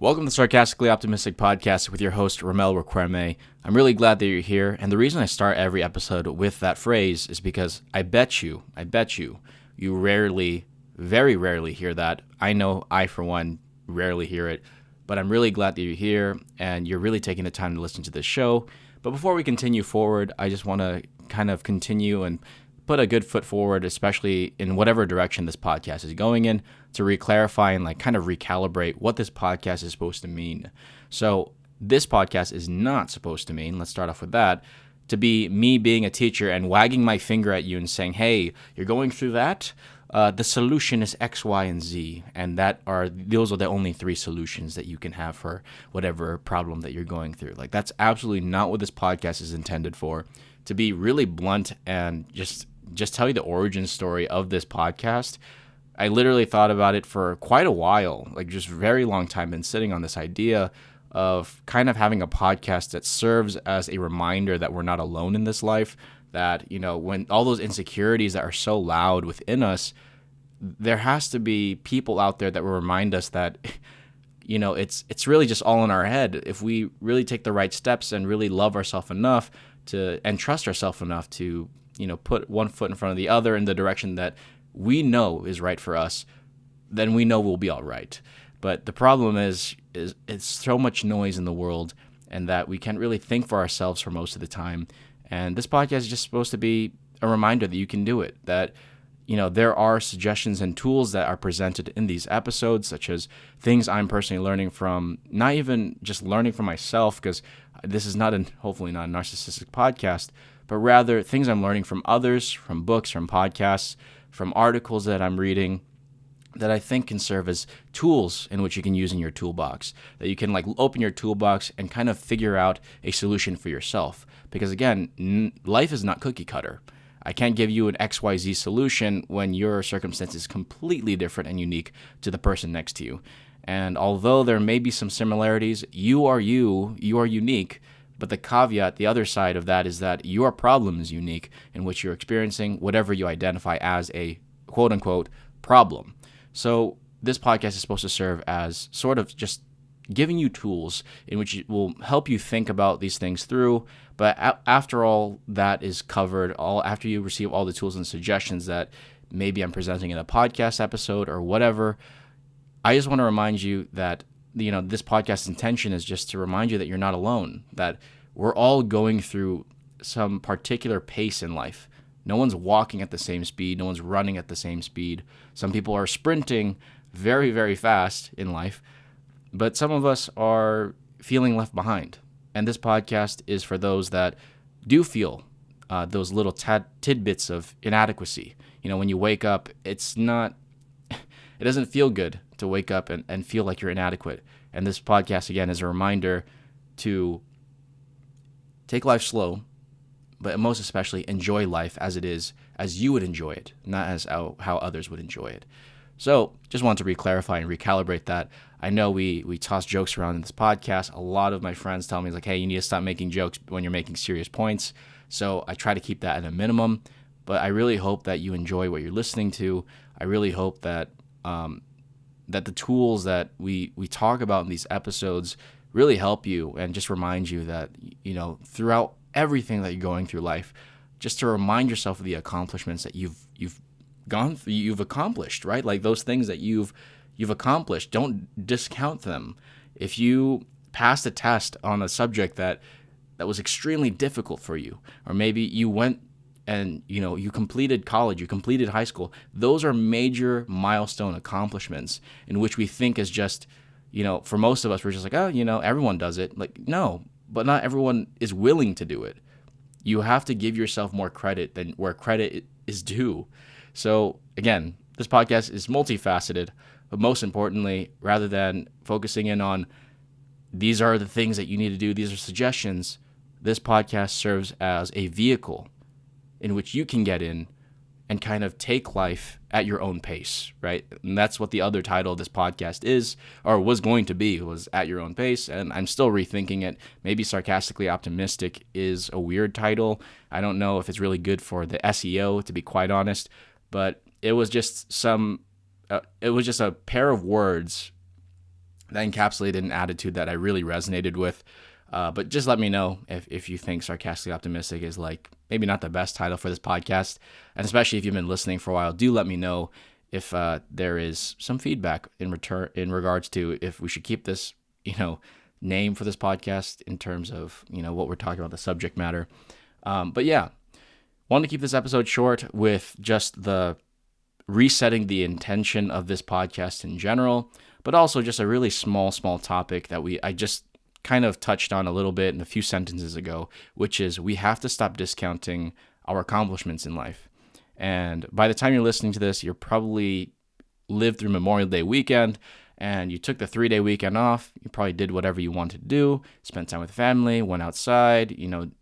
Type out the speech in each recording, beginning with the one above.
Welcome to the Sarcastically Optimistic Podcast with your host, Ramel Requerme. I'm really glad that you're here, and the reason I start every episode with that phrase is because I bet you, you rarely, very rarely hear that. I know I, for one, rarely hear it, but I'm really glad that you're here, and you're really taking the time to listen to this show. But before we continue forward, I just want to kind of continue and put a good foot forward, especially in whatever direction this podcast is going in, to reclarify and kind of recalibrate what this podcast is supposed to mean. So this podcast is not supposed to mean, let's start off with that, to be me being a teacher and wagging my finger at you and saying, hey, you're going through that? The solution is X, Y, and Z, and those are the only three solutions that you can have for whatever problem that you're going through. That's absolutely not what this podcast is intended for. To be really blunt and just tell you the origin story of this podcast, I literally thought about it for quite a while, just very long time, been sitting on this idea of kind of having a podcast that serves as a reminder that we're not alone in this life, that, when all those insecurities that are so loud within us, there has to be people out there that will remind us that, it's really just all in our head. If we really take the right steps and really love ourselves enough and trust ourselves enough to, put one foot in front of the other in the direction that we know is right for us, then we know we'll be all right. But the problem is it's so much noise in the world, and that we can't really think for ourselves for most of the time. And this podcast is just supposed to be a reminder that you can do it, that there are suggestions and tools that are presented in these episodes, such as things I'm personally learning from, not even just learning from myself, because this is hopefully not a narcissistic podcast, but rather things I'm learning from others, from books, from podcasts, from articles that I'm reading, that I think can serve as tools in which you can use in your toolbox, that you can open your toolbox and kind of figure out a solution for yourself. Because again, life is not cookie cutter. I can't give you an XYZ solution when your circumstance is completely different and unique to the person next to you. And although there may be some similarities, you are unique. But the caveat, the other side of that, is that your problem is unique in which you're experiencing whatever you identify as a quote-unquote problem. So this podcast is supposed to serve as sort of just giving you tools in which it will help you think about these things through. But after all that is covered, after you receive all the tools and suggestions that maybe I'm presenting in a podcast episode or whatever, I just want to remind you that this podcast's intention is just to remind you that you're not alone, that we're all going through some particular pace in life. No one's walking at the same speed. No one's running at the same speed. Some people are sprinting very, very fast in life, but some of us are feeling left behind. And this podcast is for those that do feel those little tidbits of inadequacy. When you wake up, it doesn't feel good to wake up and feel like you're inadequate. And this podcast, again, is a reminder to take life slow, but most especially enjoy life as it is, as you would enjoy it, not as how others would enjoy it. So just wanted to re-clarify and recalibrate that. I know we toss jokes around in this podcast. A lot of my friends tell me, hey, you need to stop making jokes when you're making serious points. So I try to keep that at a minimum. But I really hope that you enjoy what you're listening to. I really hope that that the tools that we talk about in these episodes really help you and just remind you that, throughout everything that you're going through life, just to remind yourself of the accomplishments that you've accomplished, right? Those things that you've accomplished, don't discount them. If you passed a test on a subject that was extremely difficult for you, or maybe you went and you completed college, you completed high school, those are major milestone accomplishments in which we think is just, for most of us, we're just everyone does it. No, but not everyone is willing to do it. You have to give yourself more credit than where credit is due. So again, this podcast is multifaceted, but most importantly, rather than focusing in on these are the things that you need to do, these are suggestions, this podcast serves as a vehicle in which you can get in and kind of take life at your own pace, right? And that's what the other title of this podcast is, or was going to be, was At Your Own Pace, and I'm still rethinking it. Maybe Sarcastically Optimistic is a weird title. I don't know if it's really good for the SEO, to be quite honest, but it was just a pair of words that encapsulated an attitude that I really resonated with. But just let me know if you think Sarcastically Optimistic is like maybe not the best title for this podcast. And especially if you've been listening for a while, do let me know if there is some feedback in regards to if we should keep this, name for this podcast in terms of, what we're talking about, the subject matter. But yeah, wanted to keep this episode short with just the resetting the intention of this podcast in general, but also just a really small topic that I just kind of touched on a little bit in a few sentences ago, which is we have to stop discounting our accomplishments in life. And by the time you're listening to this, you're probably lived through Memorial Day weekend and you took the 3-day weekend off. You probably did whatever you wanted to do, spent time with family, went outside,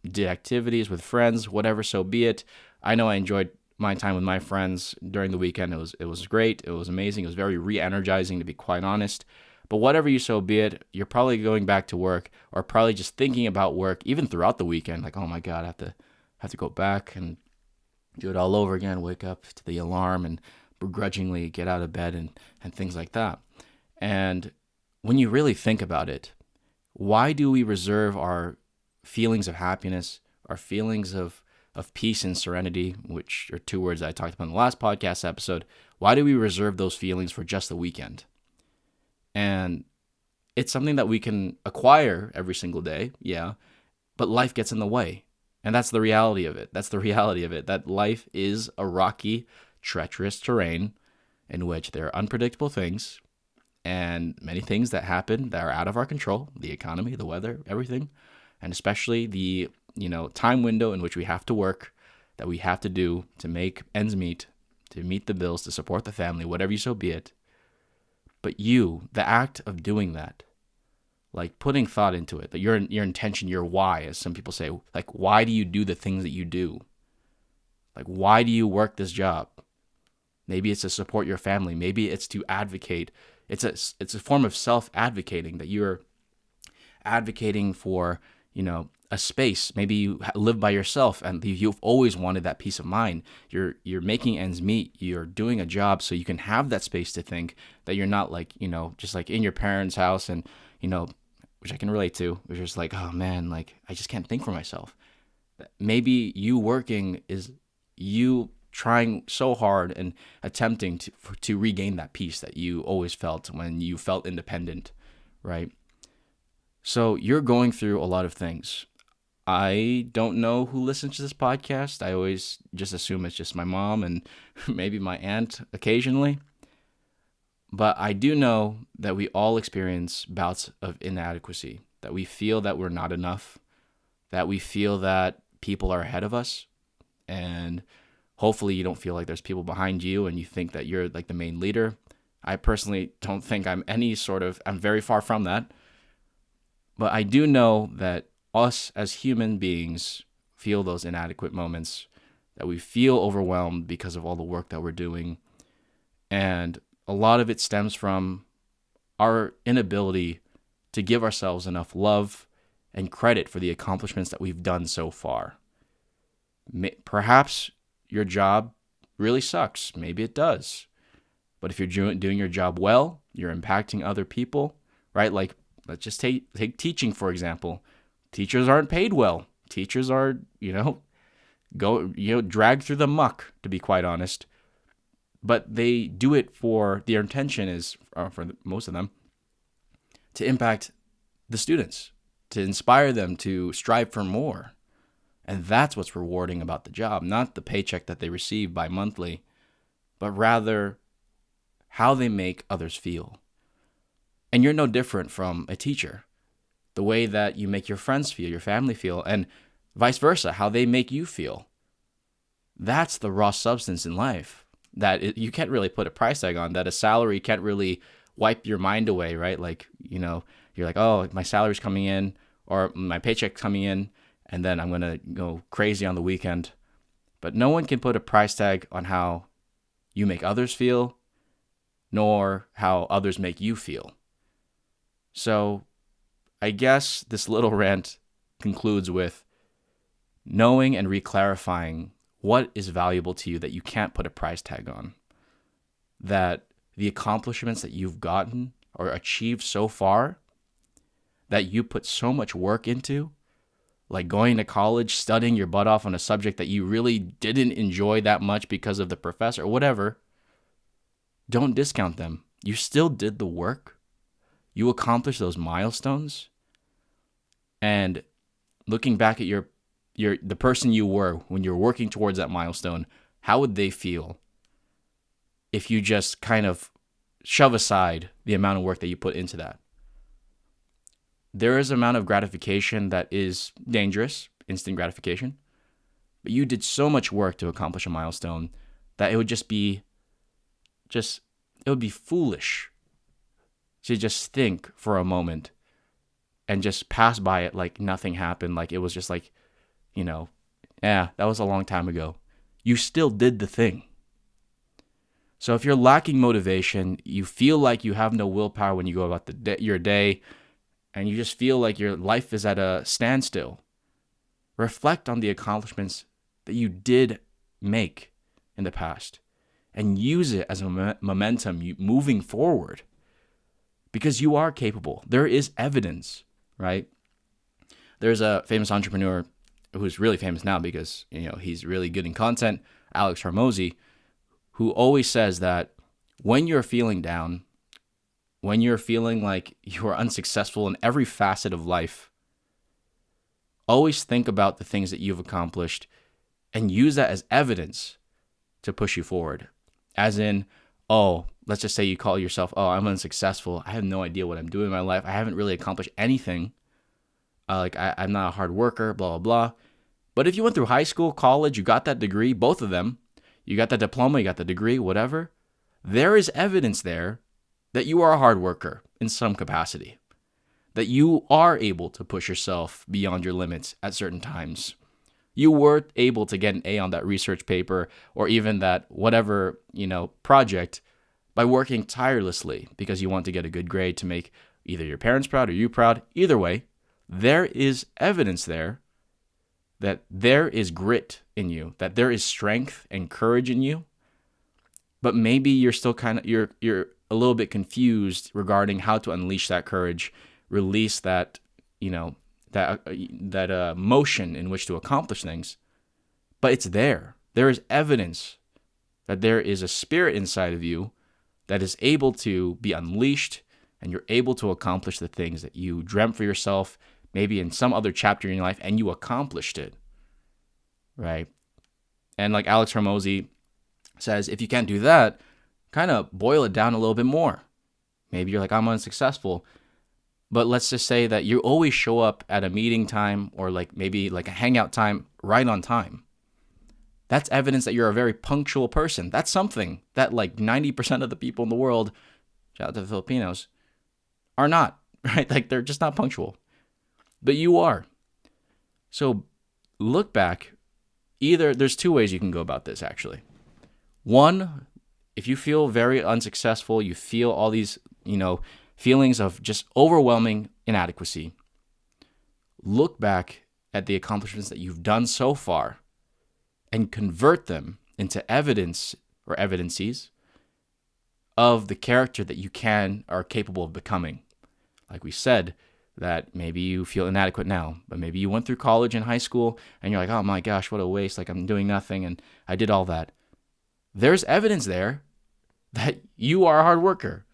did activities with friends, whatever, so be it. I know I enjoyed my time with my friends during the weekend. It was great. It was amazing. It was very re-energizing, to be quite honest. But whatever you so be it, you're probably going back to work or probably just thinking about work even throughout the weekend. Like, oh my God, I have to go back and do it all over again, wake up to the alarm and begrudgingly get out of bed and things like that. And when you really think about it, why do we reserve our feelings of happiness, our feelings of peace and serenity, which are two words I talked about in the last podcast episode? Why do we reserve those feelings for just the weekend? And it's something that we can acquire every single day, yeah, but life gets in the way. And that's the reality of it. That life is a rocky, treacherous terrain in which there are unpredictable things and many things that happen that are out of our control, the economy, the weather, everything, and especially the, time window in which we have to work, that we have to do to make ends meet, to meet the bills, to support the family, whatever you so be it. But the act of doing that, like putting thought into it, that your intention, your why, as some people say, like, why do you do the things that you do? Like, why do you work this job? Maybe it's to support your family. Maybe it's to advocate. It's a form of self-advocating, that you're advocating for, a space. Maybe you live by yourself and you've always wanted that peace of mind. You're making ends meet. You're doing a job so you can have that space to think, that you're not like, just like in your parents' house and, which I can relate to, which is like, oh man, like I just can't think for myself. Maybe you working is you trying so hard and attempting to regain that peace that you always felt when you felt independent, right? So you're going through a lot of things. I don't know who listens to this podcast. I always just assume it's just my mom and maybe my aunt occasionally. But I do know that we all experience bouts of inadequacy, that we feel that we're not enough, that we feel that people are ahead of us. And hopefully you don't feel like there's people behind you and you think that you're like the main leader. I personally don't think I'm very far from that. But I do know that us as human beings feel those inadequate moments, that we feel overwhelmed because of all the work that we're doing. And a lot of it stems from our inability to give ourselves enough love and credit for the accomplishments that we've done so far. Perhaps your job really sucks. Maybe it does. But if you're doing your job well, you're impacting other people, right? Like, let's just take teaching, for example. Teachers aren't paid well. Teachers are, dragged through the muck, to be quite honest. But they do it their intention is, for most of them, to impact the students, to inspire them to strive for more. And that's what's rewarding about the job, not the paycheck that they receive bi-monthly, but rather how they make others feel. And you're no different from a teacher. The way that you make your friends feel, your family feel, and vice versa, how they make you feel. That's the raw substance in life that you can't really put a price tag on, that a salary can't really wipe your mind away, right? Like, you're like, oh, my salary's coming in or my paycheck's coming in, and then I'm going to go crazy on the weekend. But no one can put a price tag on how you make others feel, nor how others make you feel. So I guess this little rant concludes with knowing and reclarifying what is valuable to you that you can't put a price tag on. That the accomplishments that you've gotten or achieved so far that you put so much work into, like going to college, studying your butt off on a subject that you really didn't enjoy that much because of the professor or whatever, don't discount them. You still did the work. You accomplished those milestones. And looking back at the person you were when you're working towards that milestone, how would they feel if you just kind of shove aside the amount of work that you put into that? There is an amount of gratification that is dangerous, instant gratification, but you did so much work to accomplish a milestone that it would it would be foolish to just think for a moment and just pass by it like nothing happened, like it was just like, that was a long time ago. You still did the thing. So if you're lacking motivation, you feel like you have no willpower when you go about your day, and you just feel like your life is at a standstill, reflect on the accomplishments that you did make in the past and use it as a momentum moving forward, because you are capable. There is evidence, right? There's a famous entrepreneur who's really famous now because he's really good in content, Alex Hormozy, who always says that when you're feeling down, when you're feeling like you are unsuccessful in every facet of life, always think about the things that you've accomplished and use that as evidence to push you forward. As in, let's just say you call yourself, I'm unsuccessful. I have no idea what I'm doing in my life. I haven't really accomplished anything. I'm not a hard worker, blah, blah, blah. But if you went through high school, college, you got that degree, both of them, you got that diploma, you got the degree, whatever, there is evidence there that you are a hard worker in some capacity, that you are able to push yourself beyond your limits at certain times. You were able to get an A on that research paper or even that whatever, project by working tirelessly because you want to get a good grade to make either your parents proud or you proud. Either way, there is evidence there that there is grit in you, that there is strength and courage in you. But maybe you're still you're a little bit confused regarding how to unleash that courage, release that, that motion in which to accomplish things. But it's there. There is evidence that there is a spirit inside of you that is able to be unleashed, and you're able to accomplish the things that you dreamt for yourself, maybe in some other chapter in your life, and you accomplished it, right? And like Alex Hormozy says, if you can't do that, kind of boil it down a little bit more. Maybe you're like, I'm unsuccessful. But let's just say that you always show up at a meeting time or maybe a hangout time right on time. That's evidence that you're a very punctual person. That's something that 90% of the people in the world, shout out to the Filipinos, are not, right? They're just not punctual. But you are. So look back. There's two ways you can go about this, actually. One, if you feel very unsuccessful, you feel all these, feelings of just overwhelming inadequacy, look back at the accomplishments that you've done so far and convert them into evidence or evidences of the character that you are capable of becoming. Like we said, that maybe you feel inadequate now, but maybe you went through college and high school and you're like, oh my gosh, what a waste. I'm doing nothing and I did all that. There's evidence there that you are a hard worker.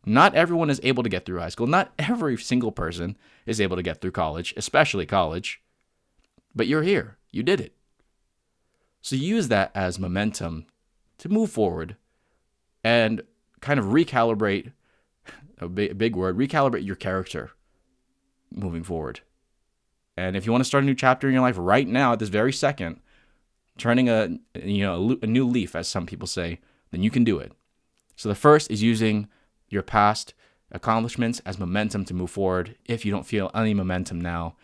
Not everyone is able to get through high school. Not every single person is able to get through college, especially college. But you're here. You did it. So use that as momentum to move forward and kind of recalibrate, a big word, recalibrate your character moving forward. And if you want to start a new chapter in your life right now at this very second, turning a new leaf, as some people say, then you can do it. So the first is using your past accomplishments as momentum to move forward if you don't feel any momentum now,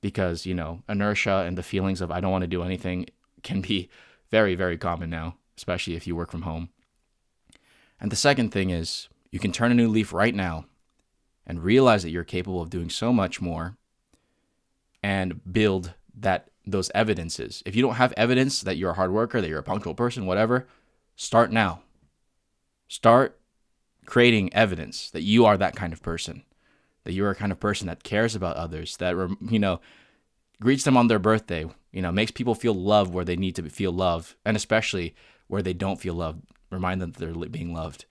because, inertia and the feelings of I don't want to do anything can be very, very common now, especially if you work from home. And the second thing is you can turn a new leaf right now and realize that you're capable of doing so much more and build those evidences. If you don't have evidence that you're a hard worker, that you're a punctual person, whatever, start now. Start creating evidence that you are that kind of person, that you're a kind of person that cares about others, that, greets them on their birthday, makes people feel loved where they need to feel loved, and especially where they don't feel loved, remind them that they're being loved.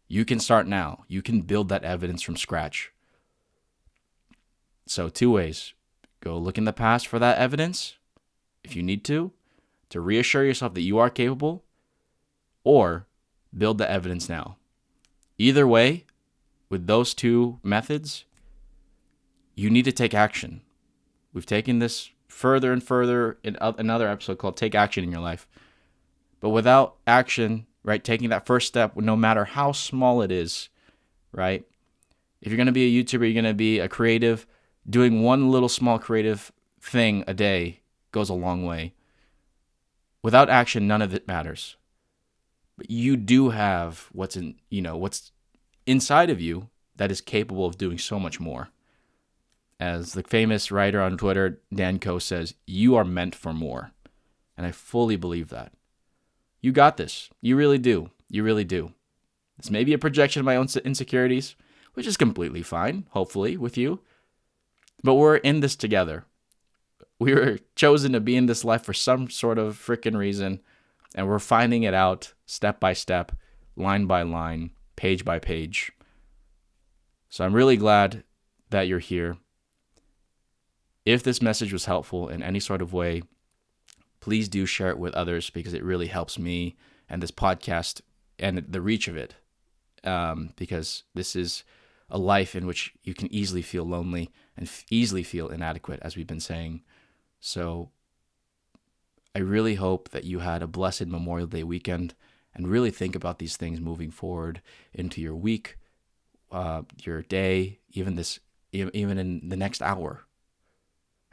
You can start now. You can build that evidence from scratch. So 2 ways. Go look in the past for that evidence, if you need to reassure yourself that you are capable, or build the evidence now. Either way, with those 2 methods, you need to take action. We've taken this further and further in another episode called Take Action in Your Life. But without action, right, taking that first step, no matter how small it is, right? If you're going to be a YouTuber, you're going to be a creative, doing one little small creative thing a day goes a long way. Without action, none of it matters. But you do have what's inside of you that is capable of doing so much more. As the famous writer on Twitter, Dan Coe, says, you are meant for more. And I fully believe that. You got this. You really do. You really do. This may be a projection of my own insecurities, which is completely fine, hopefully, with you. But we're in this together. We were chosen to be in this life for some sort of freaking reason, and we're finding it out step by step, line by line, page by page. So I'm really glad that you're here. If this message was helpful in any sort of way, please do share it with others, because it really helps me and this podcast and the reach of it. Because this is a life in which you can easily feel lonely and easily feel inadequate, as we've been saying. So I really hope that you had a blessed Memorial Day weekend, and really think about these things moving forward into your week, your day, even in the next hour.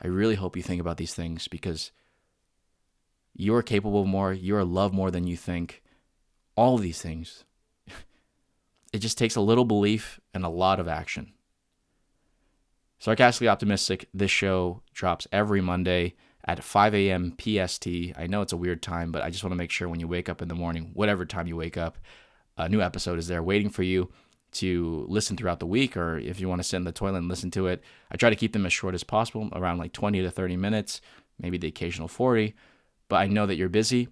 I really hope you think about these things, because you are capable of more. You are loved more than you think. All of these things. It just takes a little belief and a lot of action. Sarcastically Optimistic, this show drops every Monday at 5 a.m. PST. I know it's a weird time, but I just want to make sure when you wake up in the morning, whatever time you wake up, a new episode is there waiting for you to listen throughout the week, or if you want to sit in the toilet and listen to it. I try to keep them as short as possible, around like 20 to 30 minutes, maybe the occasional 40. But I know that you're busy.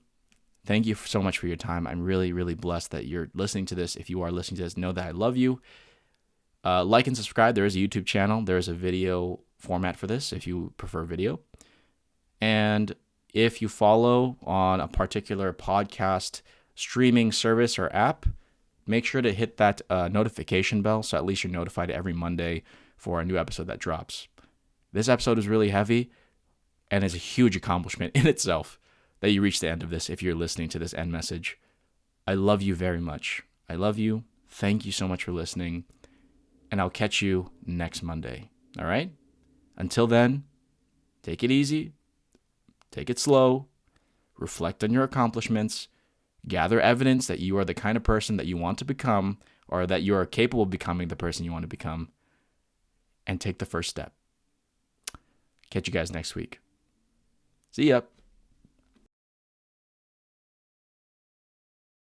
Thank you so much for your time. I'm really, really blessed that you're listening to this. If you are listening to this, know that I love you. Like and subscribe. There is a YouTube channel. There is a video format for this if you prefer video. And if you follow on a particular podcast streaming service or app, make sure to hit that notification bell, so at least you're notified every Monday for a new episode that drops. This episode is really heavy, and is a huge accomplishment in itself that you reach the end of this if you're listening to this end message. I love you very much. I love you. Thank you so much for listening. And I'll catch you next Monday. All right? Until then, take it easy. Take it slow. Reflect on your accomplishments. Gather evidence that you are the kind of person that you want to become, or that you are capable of becoming the person you want to become. And take the first step. Catch you guys next week. See ya.